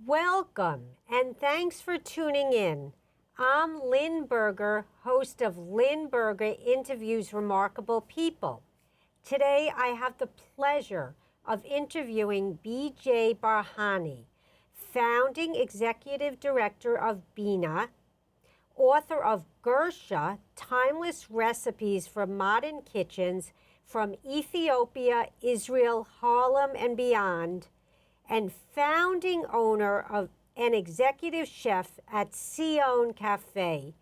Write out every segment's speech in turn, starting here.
Welcome, and thanks for tuning in. I'm Lynn Berger, host of Lynn Berger Interviews Remarkable People. Today, I have the pleasure of interviewing Beejhy Barhany, founding executive director of Bina, author of Gursha, Timeless Recipes for Modern Kitchens from Ethiopia, Israel, Harlem, and beyond, and founding owner of and executive chef at Tsion Café.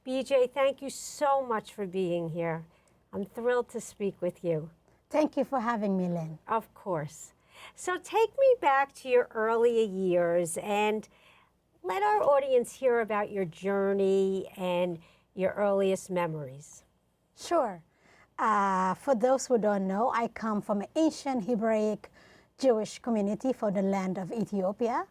Beejhy, thank you so much for being here. I'm thrilled to speak with you. Thank you for having me, Lynn. Of course. So take me back to your earlier years and let our audience hear about your journey and your earliest memories. Sure. For those who don't know, I come from an ancient Hebraic Jewish community for the land of Ethiopia,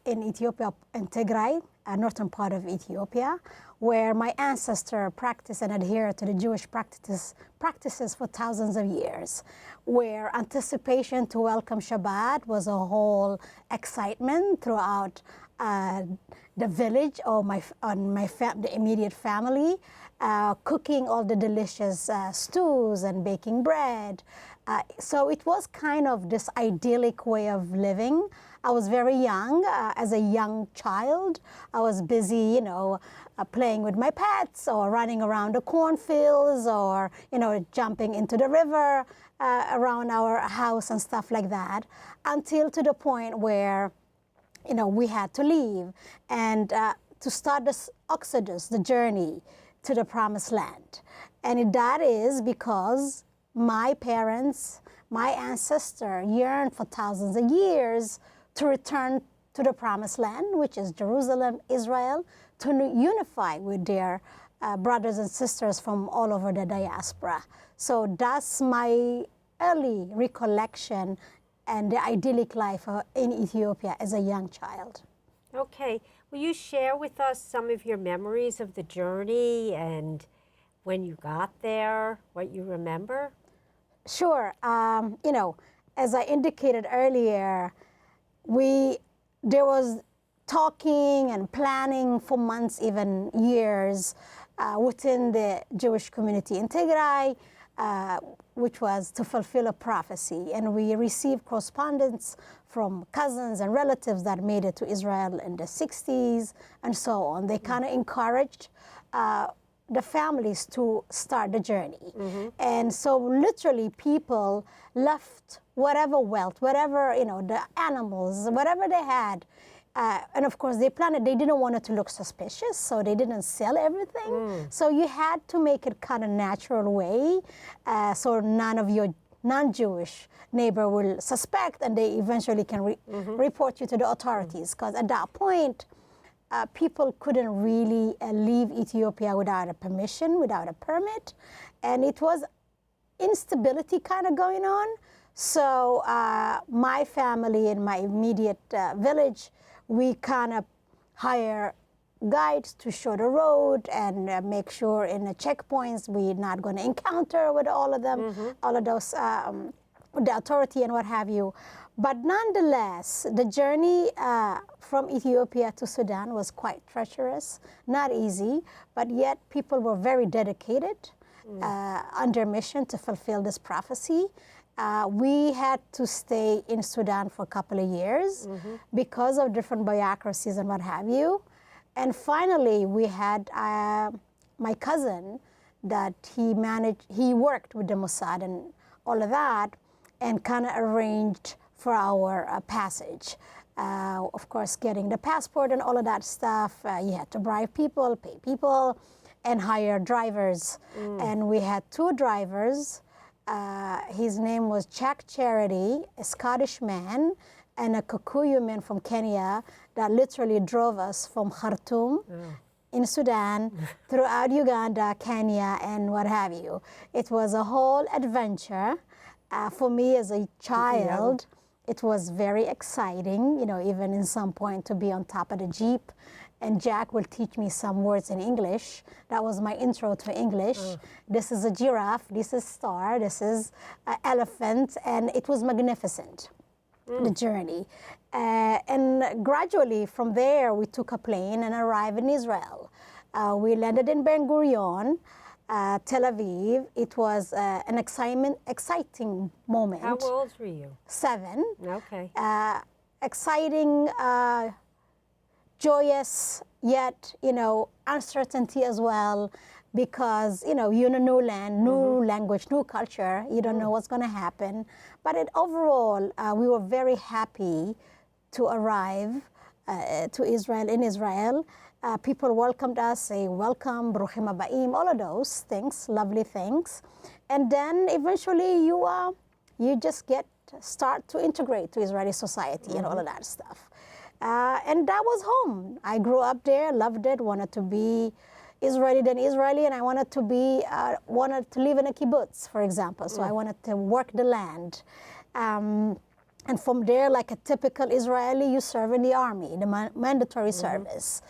in Ethiopia, in Tigray, northern part of Ethiopia, where my ancestor practiced and adhered to the Jewish practices for thousands of years, where anticipation to welcome Shabbat was a whole excitement throughout the village or the immediate family, cooking all the delicious stews and baking bread. So it was kind of this idyllic way of living. I was very young. As a young child, I was busy, playing with my pets or running around the cornfields or, jumping into the river around our house and stuff like that, until to the point where, we had to leave and to start this exodus, the journey to the promised land. And that is because my parents, my ancestor yearned for thousands of years to return to the promised land, which is Jerusalem, Israel, to unify with their brothers and sisters from all over the diaspora. So that's my early recollection and the idyllic life in Ethiopia as a young child. Okay. Will you share with us some of your memories of the journey and when you got there, what you remember? Sure. As I indicated earlier, there was talking and planning for months, even years, within the Jewish community in Tigray, which was to fulfill a prophecy. And we received correspondence from cousins and relatives that made it to Israel in the 60s and so on. They kind of encouraged the families to start the journey. And so literally people left whatever wealth, whatever, the animals, whatever they had. And of course they planned it. They didn't want it to look suspicious, so they didn't sell everything. So you had to make it kind of natural way, so none of your non-Jewish neighbor will suspect, and they eventually can report you to the authorities. Because at that point, people couldn't really leave Ethiopia without a permission, without a permit, and it was instability kind of going on. So my family in my immediate village, we kind of hire guides to show the road and make sure in the checkpoints we're not going to encounter with all of them, all of those, the authority and what have you. But nonetheless, the journey from Ethiopia to Sudan was quite treacherous, not easy, but yet people were very dedicated under mission to fulfill this prophecy. We had to stay in Sudan for a couple of years because of different bureaucracies and what have you. And finally, we had my cousin that he worked with the Mossad and all of that, and kind of arranged for our passage. Of course, getting the passport and all of that stuff, you had to bribe people, pay people, and hire drivers. And we had two drivers. His name was Jack Charity, a Scottish man, and a Kikuyu man from Kenya that literally drove us from Khartoum in Sudan throughout Uganda, Kenya, and what have you. It was a whole adventure. For me as a child, it was very exciting, even in some point to be on top of the Jeep. And Jack will teach me some words in English. That was my intro to English. This is a giraffe, this is star, this is an elephant, and it was magnificent. the journey. And gradually from there, we took a plane and arrived in Israel. We landed in Ben Gurion, Tel Aviv. It was an exciting moment. How old were you? 7. Okay. Exciting, joyous, yet, uncertainty as well, because, you're in a new land, new language, new culture. You don't know what's going to happen. But overall, we were very happy to arrive to Israel, in Israel. People welcomed us, say welcome, bruchim habaim, all of those things, lovely things. And then eventually you just start to integrate to Israeli society and all of that stuff. And that was home. I grew up there, loved it, wanted to be Israeli, and I wanted to live in a kibbutz, for example. So I wanted to work the land. And from there, like a typical Israeli, you serve in the army, the mandatory service.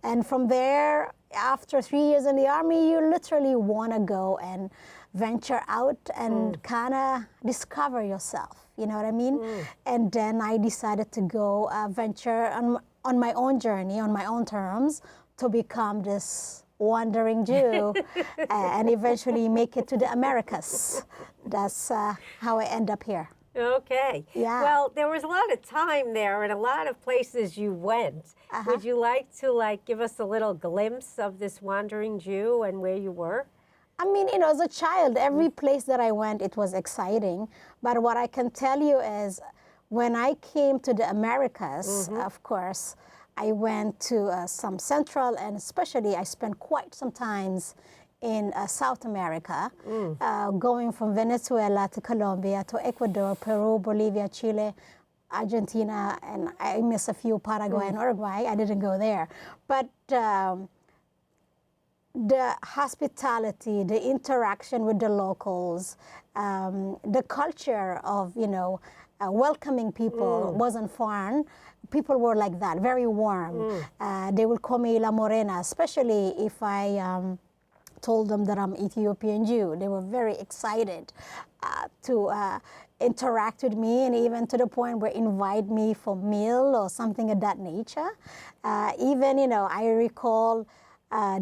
And from there, after 3 years in the army, you literally want to go and venture out and kind of discover yourself. You know what I mean? And then I decided to go venture on my own journey, on my own terms, to become this wandering Jew and eventually make it to the Americas. That's how I end up here. Okay. Yeah. Well, there was a lot of time there and a lot of places you went. Would you like to give us a little glimpse of this wandering Jew and where you were? I mean, as a child, every place that I went, it was exciting. But what I can tell you is when I came to the Americas, of course, I went to some Central, and especially I spent quite some times in South America, going from Venezuela to Colombia to Ecuador, Peru, Bolivia, Chile, Argentina, and I miss a few, Paraguay and Uruguay. I didn't go there. But the hospitality, the interaction with the locals, the culture of, welcoming people wasn't foreign. People were like that, very warm. They would call me La Morena, especially if I told them that I'm Ethiopian Jew. They were very excited to interact with me, and even to the point where invite me for meal or something of that nature. Even, I recall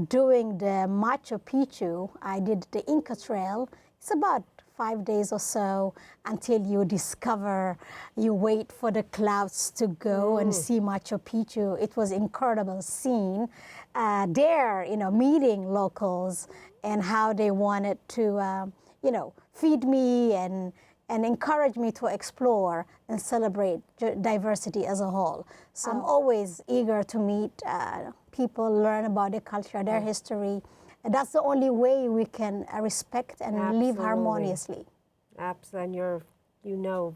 doing the Machu Picchu. I did the Inca Trail. It's about 5 days or so until you discover, you wait for the clouds to go and see Machu Picchu. It was incredible scene. There, meeting locals and how they wanted to, feed me and encourage me to explore and celebrate diversity as a whole. So I'm always eager to meet people, learn about their culture, their history. And that's the only way we can respect and live harmoniously. Absolutely. And you know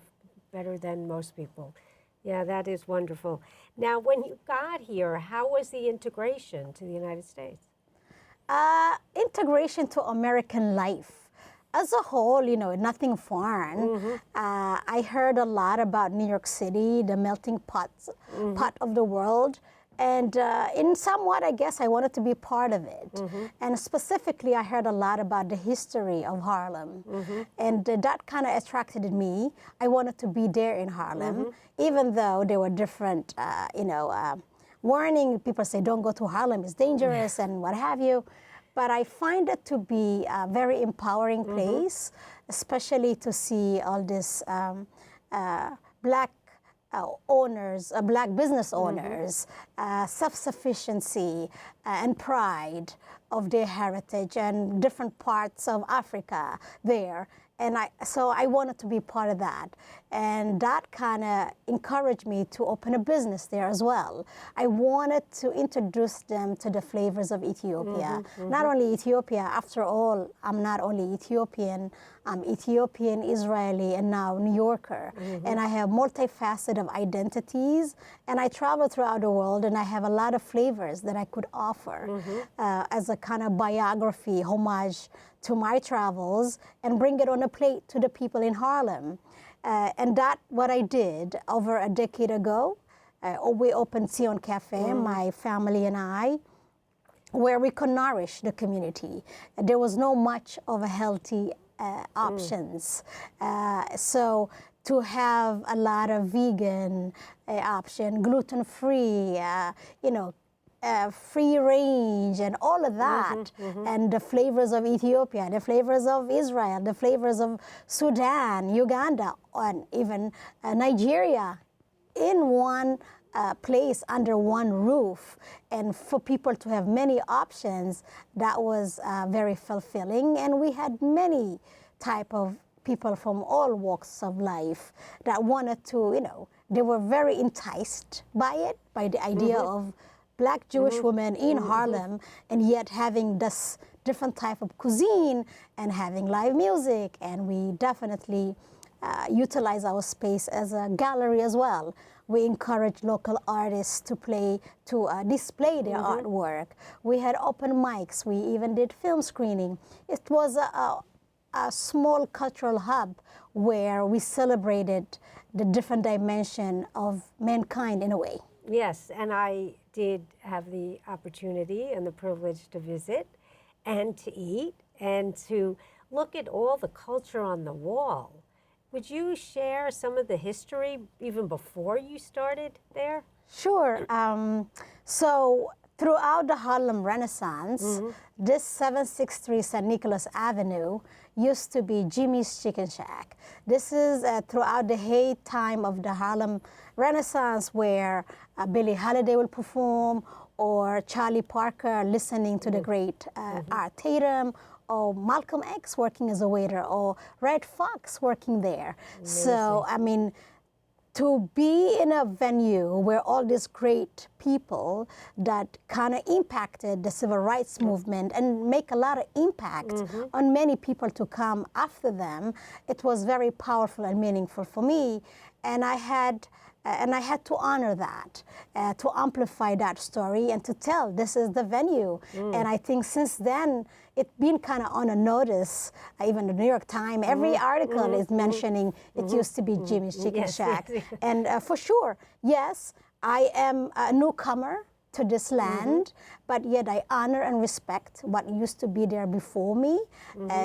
better than most people. Yeah, that is wonderful. Now, when you got here, how was the integration to the United States? Integration to American life. As a whole, nothing foreign. I heard a lot about New York City, the melting pot of the world. And in somewhat, I guess, I wanted to be part of it. And specifically, I heard a lot about the history of Harlem. And that kind of attracted me. I wanted to be there in Harlem, even though there were different, warning. People say, don't go to Harlem, it's dangerous and what have you. But I find it to be a very empowering place, especially to see all this black owners, black business owners, self-sufficiency and pride of their heritage and different parts of Africa there. And so I wanted to be part of that. And that kind of encouraged me to open a business there as well. I wanted to introduce them to the flavors of Ethiopia. Not only Ethiopia, after all, I'm not only Ethiopian, I'm Ethiopian-Israeli and now New Yorker. And I have multifaceted of identities. And I travel throughout the world and I have a lot of flavors that I could offer as a kind of biography, homage to my travels, and bring it on a plate to the people in Harlem. And that what I did over a decade ago. We opened Tsion Café, my family and I, where we could nourish the community. There was no much of a healthy options. So to have a lot of vegan option, gluten-free, free range and all of that, and the flavors of Ethiopia, the flavors of Israel, the flavors of Sudan, Uganda, and even Nigeria in one place under one roof, and for people to have many options, that was very fulfilling. And we had many type of people from all walks of life that wanted to, they were very enticed by it, by the idea of Black Jewish women in Harlem, and yet having this different type of cuisine and having live music. And we definitely utilize our space as a gallery as well. We encourage local artists to display their artwork. We had open mics. We even did film screening. It was a small cultural hub where we celebrated the different dimension of mankind in a way. Yes, and I did have the opportunity and the privilege to visit and to eat and to look at all the culture on the wall. Would you share some of the history even before you started there? Sure. So throughout the Harlem Renaissance, this 763 St. Nicholas Avenue used to be Jimmy's Chicken Shack. This is throughout the heyday time of the Harlem Renaissance, where Billie Holiday will perform, or Charlie Parker listening to the great Art Tatum, or Malcolm X working as a waiter, or Red Fox working there. Amazing. So, I mean, to be in a venue where all these great people that kind of impacted the civil rights movement and make a lot of impact on many people to come after them, it was very powerful and meaningful for me. And I had to honor that, to amplify that story and to tell this is the venue. And I think since then, it's been kind of on a notice. Even the New York Times, every article is mentioning it used to be Jimmy's Chicken Shack. And for sure, yes, I am a newcomer to this land, but yet I honor and respect what used to be there before me.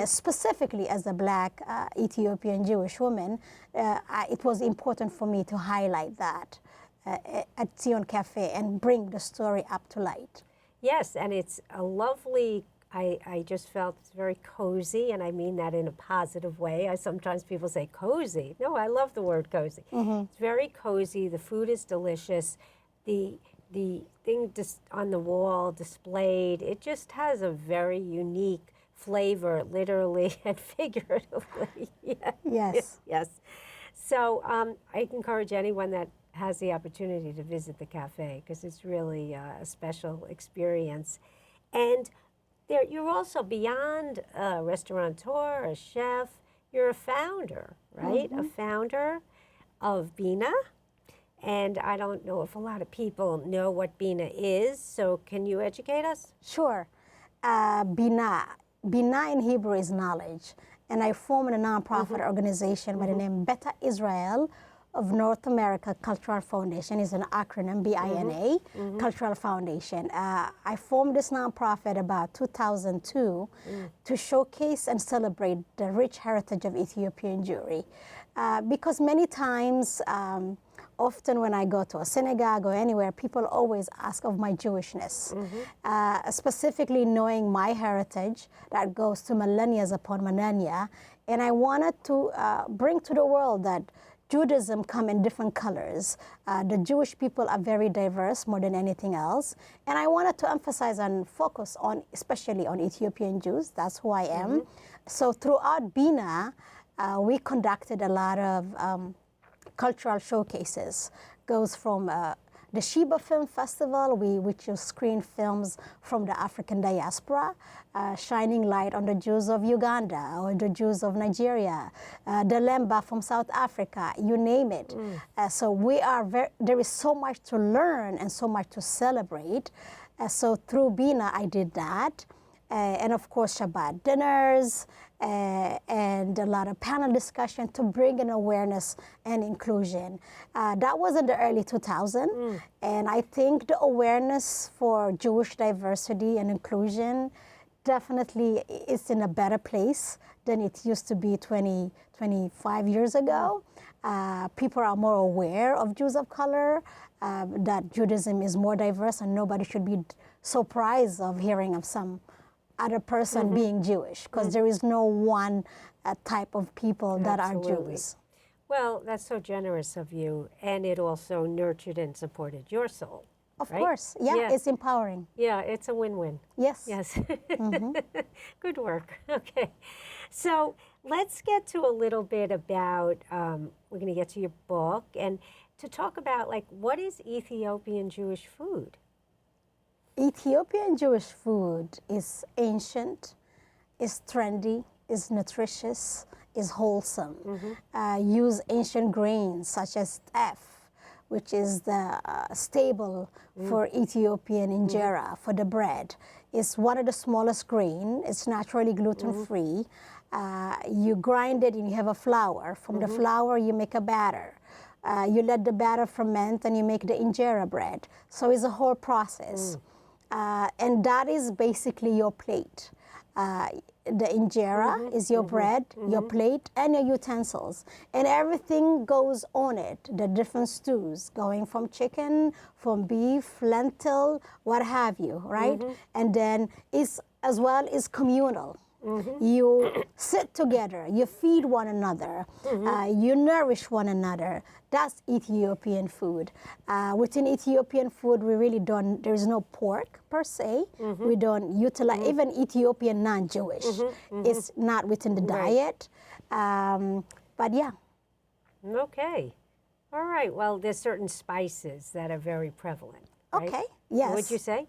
Specifically as a Black Ethiopian Jewish woman, it was important for me to highlight that at Tsion Café and bring the story up to light. Yes, and it's a lovely, I just felt it's very cozy, and I mean that in a positive way. Sometimes people say cozy. No, I love the word cozy. It's very cozy. The food is delicious. The thing on the wall displayed, it just has a very unique flavor, literally and figuratively. Yes. So I encourage anyone that has the opportunity to visit the cafe, because it's really a special experience. And you're also beyond a restaurateur, a chef, you're a founder, right? A founder of Bina. And I don't know if a lot of people know what Bina is, so can you educate us? Sure. Bina in Hebrew is knowledge. And I formed a nonprofit organization by the name Beta Israel of North America Cultural Foundation. Is an acronym, BINA, Cultural Foundation. I formed this nonprofit about 2002 to showcase and celebrate the rich heritage of Ethiopian Jewry. Because many times, often when I go to a synagogue or anywhere, people always ask of my Jewishness, specifically knowing my heritage that goes to millennia upon millennia. And I wanted to bring to the world that Judaism come in different colors. The Jewish people are very diverse more than anything else. And I wanted to emphasize and focus on, especially on Ethiopian Jews. That's who I am. So throughout Bina, we conducted a lot of cultural showcases. Goes from the Sheba Film Festival, which will screen films from the African diaspora, shining light on the Jews of Uganda or the Jews of Nigeria, the Lemba from South Africa, you name it. So there is so much to learn and so much to celebrate. So through Bina, I did that. And of course, Shabbat dinners, and a lot of panel discussion to bring in awareness and inclusion. That was in the early 2000s, and I think the awareness for Jewish diversity and inclusion definitely is in a better place than it used to be 25 years ago. People are more aware of Jews of color, that Judaism is more diverse, and nobody should be surprised of hearing of some other person being Jewish, because there is no one type of people that are Jews. Well, that's so generous of you, and it also nurtured and supported your soul. Of right? course, yeah, it's empowering. Yeah, it's a win-win. Yes. Yes. Good work. Okay. So let's get to a little bit about, we're going to get to your book, and to talk about, like, what is Ethiopian Jewish food? Ethiopian Jewish food is ancient, is trendy, is nutritious, is wholesome. Use ancient grains such as teff, which is the staple for Ethiopian injera, for the bread. It's one of the smallest grain. It's naturally gluten-free. You grind it and you have a flour. From the flour, you make a batter. You let the batter ferment and you make the injera bread. So it's a whole process. And that is basically your plate. The injera is your bread, your plate, and your utensils. And everything goes on it, the different stews, going from chicken, from beef, lentil, what have you, right? And then it's, as well, is communal. You sit together, you feed one another, you nourish one another. That's Ethiopian food. Within Ethiopian food, we really don't, there's no pork per se. We don't utilize, even Ethiopian non-Jewish, it's not within the diet. But yeah. Okay. All right. Well, there's certain spices that are very prevalent. Right? Okay, yes. Would you say?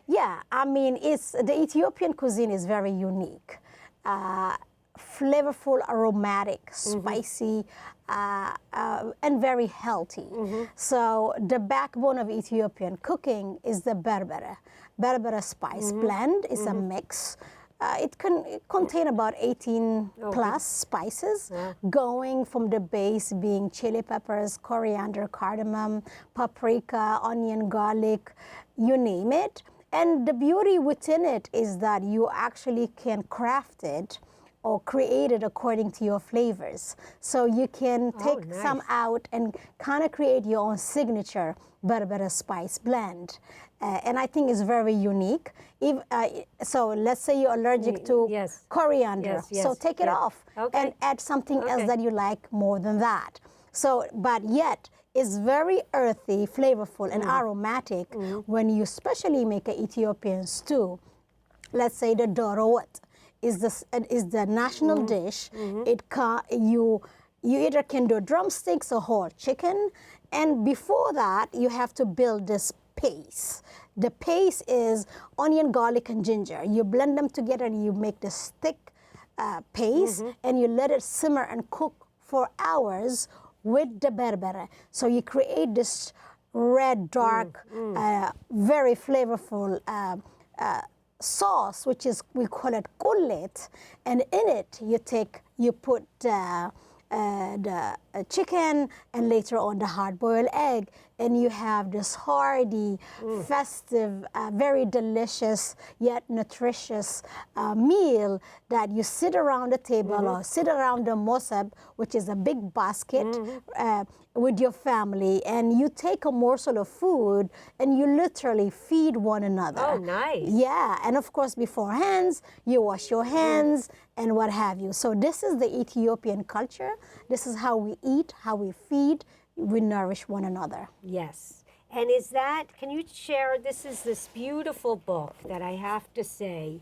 Yeah, I mean, it's, the Ethiopian cuisine is very unique. Flavorful, aromatic, spicy, and very healthy. So the backbone of Ethiopian cooking is the berbere. Berbere spice blend is a mix. It can contain about 18 plus spices, going from the base being chili peppers, coriander, cardamom, paprika, onion, garlic, you name it. And the beauty within it is that you actually can craft it or create it according to your flavors. So you can take some out and kind of create your own signature berbere spice blend. And I think it's very unique. If, so let's say you're allergic to coriander. So take it off and add something else that you like more than that. So, but yet, it's very earthy, flavorful, and aromatic when you especially make an Ethiopian stew. Let's say the dorot is the national dish. You either can do drumsticks or whole chicken, and before that you have to build this paste. The paste is onion, garlic, and ginger. You blend them together and you make this thick paste, and you let it simmer and cook for hours with the berbere. So you create this red, dark, very flavorful sauce, which is, we call it kullet. And in it, you put the chicken and later on the hard-boiled egg, and you have this hearty, festive, very delicious yet nutritious meal that you sit around the table or sit around the mosab, which is a big basket, with your family, and you take a morsel of food and you literally feed one another. Oh, nice. Yeah, and of course beforehand, you wash your hands and what have you. So this is the Ethiopian culture. This is how we eat, how we feed, we nourish one another. Yes. And is that, can you share, this beautiful book that I have to say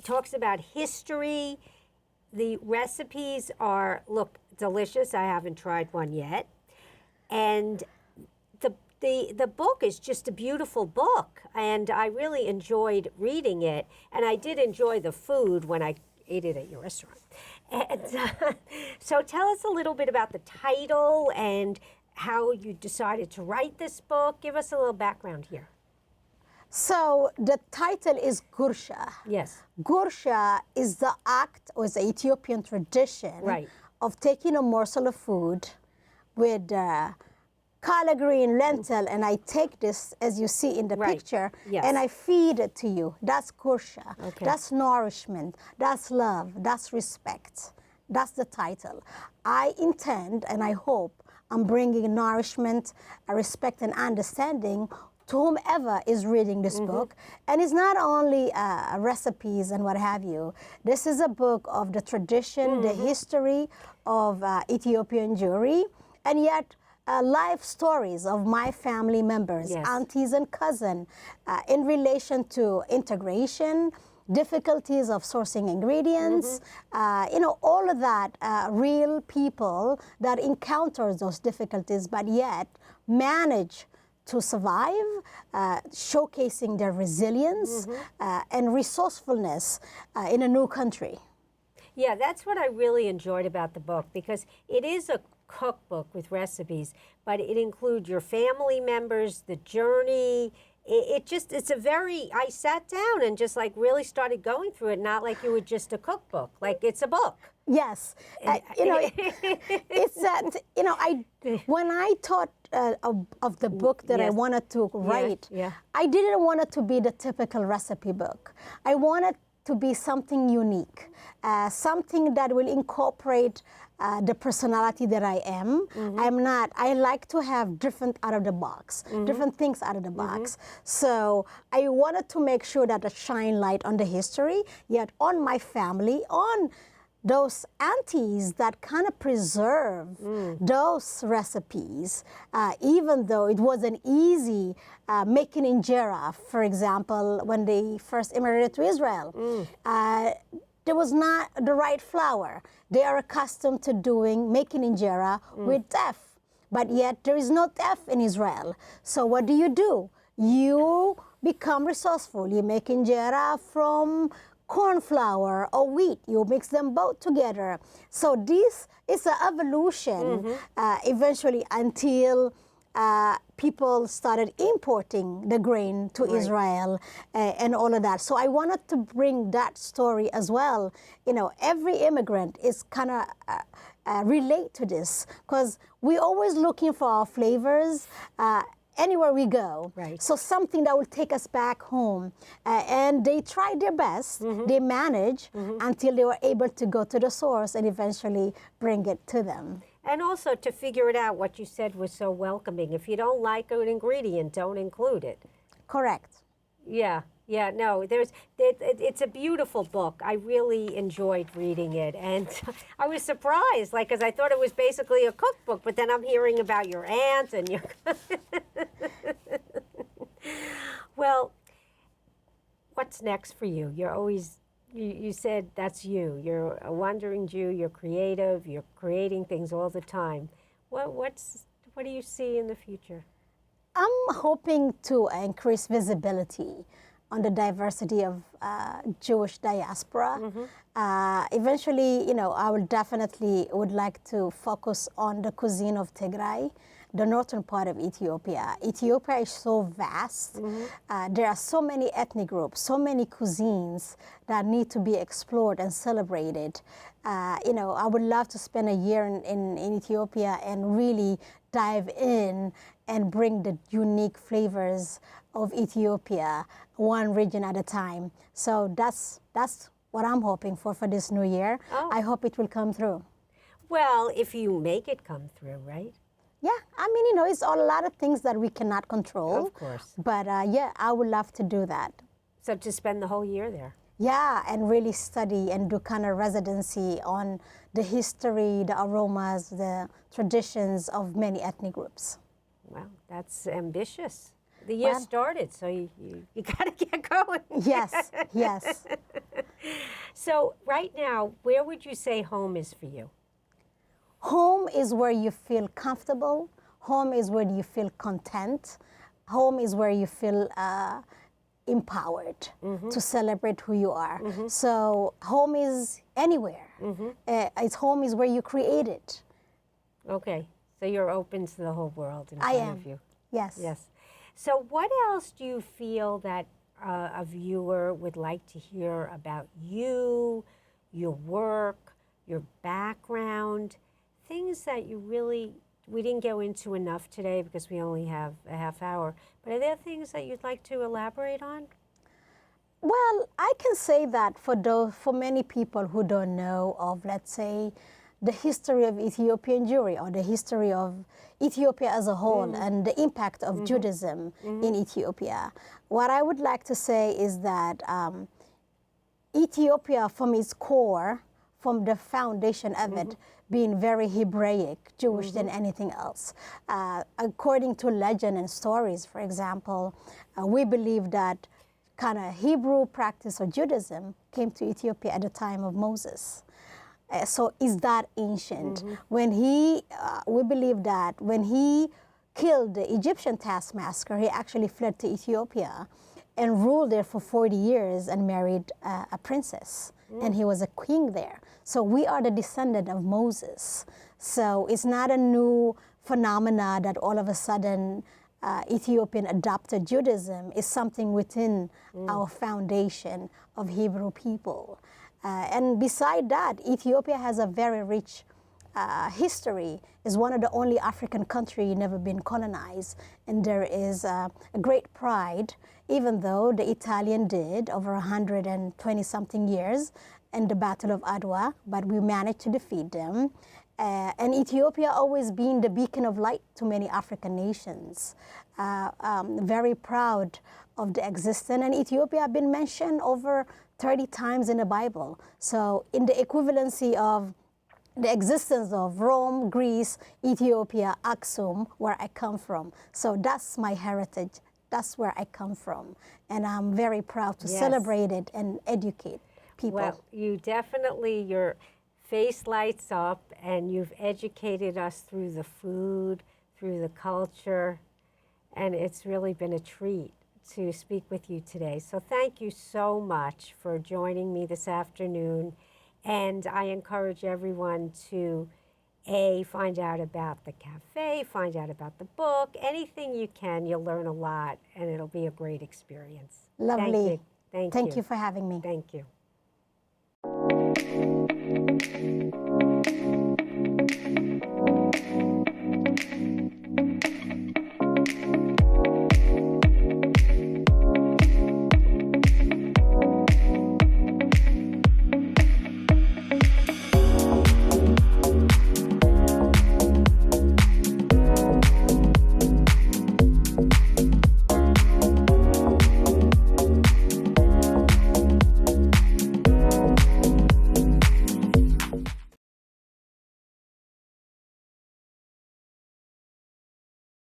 talks about history. The recipes look delicious. I haven't tried one yet. And the book is just a beautiful book. And I really enjoyed reading it. And I did enjoy the food when I ate it at your restaurant. And so tell us a little bit about the title and how you decided to write this book. Give us a little background here. So the title is Gursha. Yes. Gursha is the act, or is the Ethiopian tradition of taking a morsel of food with collard green, lentil, and I take this, as you see in the picture, and I feed it to you. That's Gursha. That's nourishment. That's love. That's respect. That's the title. I intend and I hope I'm bringing nourishment, respect, and understanding to whomever is reading this book. And it's not only recipes and what have you. This is a book of the tradition, the history of Ethiopian Jewry, and yet life stories of my family members, Yes. aunties and cousins, in relation to integration, difficulties of sourcing ingredients, all of that, real people that encounter those difficulties but yet manage to survive, showcasing their resilience and resourcefulness in a new country. Yeah, that's what I really enjoyed about the book, because it is a cookbook with recipes, but it includes your family members, the journey. It's a very, I sat down and just like really started going through it, not like you were just a cookbook, like it's a book. Yes, it's that, when I thought of the book that I Yes. wanted to write, yeah. I didn't want it to be the typical recipe book. I wanted to be something unique, something that will incorporate the personality that I am. I like to have different out of the box, different things out of the box. So I wanted to make sure that I shine light on the history, yet on my family, on those aunties that kind of preserve those recipes, even though it wasn't easy making injera, for example, when they first immigrated to Israel. There was not the right flour. They are accustomed to making injera with teff, but yet there is no teff in Israel. So what do? You become resourceful. You make injera from corn flour or wheat. You mix them both together. So this is an evolution eventually until people started importing the grain to Israel and all of that. So I wanted to bring that story as well. Every immigrant is kind of relate to this, because we're always looking for our flavors anywhere we go. Right. So something that will take us back home. And they tried their best. They managed until they were able to go to the source and eventually bring it to them. And also to figure it out, what you said was so welcoming. If you don't like an ingredient, don't include it. Correct. Yeah, no, it's a beautiful book. I really enjoyed reading it. And I was surprised, because I thought it was basically a cookbook, but then I'm hearing about your aunt and your... Well, what's next for you? You're always... You said that's you. You're a wandering Jew. You're creative. You're creating things all the time. What do you see in the future? I'm hoping to increase visibility on the diversity of Jewish diaspora. Eventually, I will definitely would like to focus on the cuisine of Tigray, the northern part of Ethiopia. Ethiopia is so vast. There are so many ethnic groups, so many cuisines that need to be explored and celebrated. I would love to spend a year in Ethiopia and really dive in and bring the unique flavors of Ethiopia, one region at a time. So that's what I'm hoping for this new year. Oh. I hope it will come through. Well, if you make it come through, right? Yeah, it's a lot of things that we cannot control. Of course. But yeah, I would love to do that. So to spend the whole year there. Yeah, and really study and do kind of residency on the history, the aromas, the traditions of many ethnic groups. Well, that's ambitious. The year started, so you got to get going. Yes, yes. So right now, where would you say home is for you? Home is where you feel comfortable. Home is where you feel content. Home is where you feel empowered to celebrate who you are. So home is anywhere. Home is where you create it. Okay, so you're open to the whole world in I front am. of you. Yes. Yes. So what else do you feel that a viewer would like to hear about you, your work, your background, things that we didn't go into enough today because we only have a half hour, but are there things that you'd like to elaborate on? Well, I can say that for many people who don't know of, let's say, the history of Ethiopian Jewry or the history of Ethiopia as a whole and the impact of Judaism in Ethiopia, what I would like to say is that Ethiopia, from its core, from the foundation of it, being very Hebraic, Jewish than anything else. According to legend and stories, for example, we believe that kind of Hebrew practice of Judaism came to Ethiopia at the time of Moses. So is that ancient? When we believe that when he killed the Egyptian taskmaster, he actually fled to Ethiopia and ruled there for 40 years and married a princess. And he was a king there. So we are the descendant of Moses. So it's not a new phenomena that all of a sudden Ethiopian adopted Judaism. Is something within our foundation of Hebrew people. And beside that, Ethiopia has a very rich history. Is one of the only African country never been colonized, and there is a great pride, even though the Italian did over 120 something years in the Battle of Adwa, but we managed to defeat them. And Ethiopia always been the beacon of light to many African nations. Very proud of the existence, and Ethiopia have been mentioned over 30 times in the Bible. So in the equivalency of the existence of Rome, Greece, Ethiopia, Aksum, where I come from. So that's my heritage. That's where I come from. And I'm very proud to celebrate it and educate people. Well, you definitely, your face lights up, and you've educated us through the food, through the culture, and it's really been a treat to speak with you today. So thank you so much for joining me this afternoon. And I encourage everyone to, find out about the cafe, find out about the book, anything you can. You'll learn a lot, and it'll be a great experience. Lovely. Thank you. Thank you. Thank you for having me. Thank you.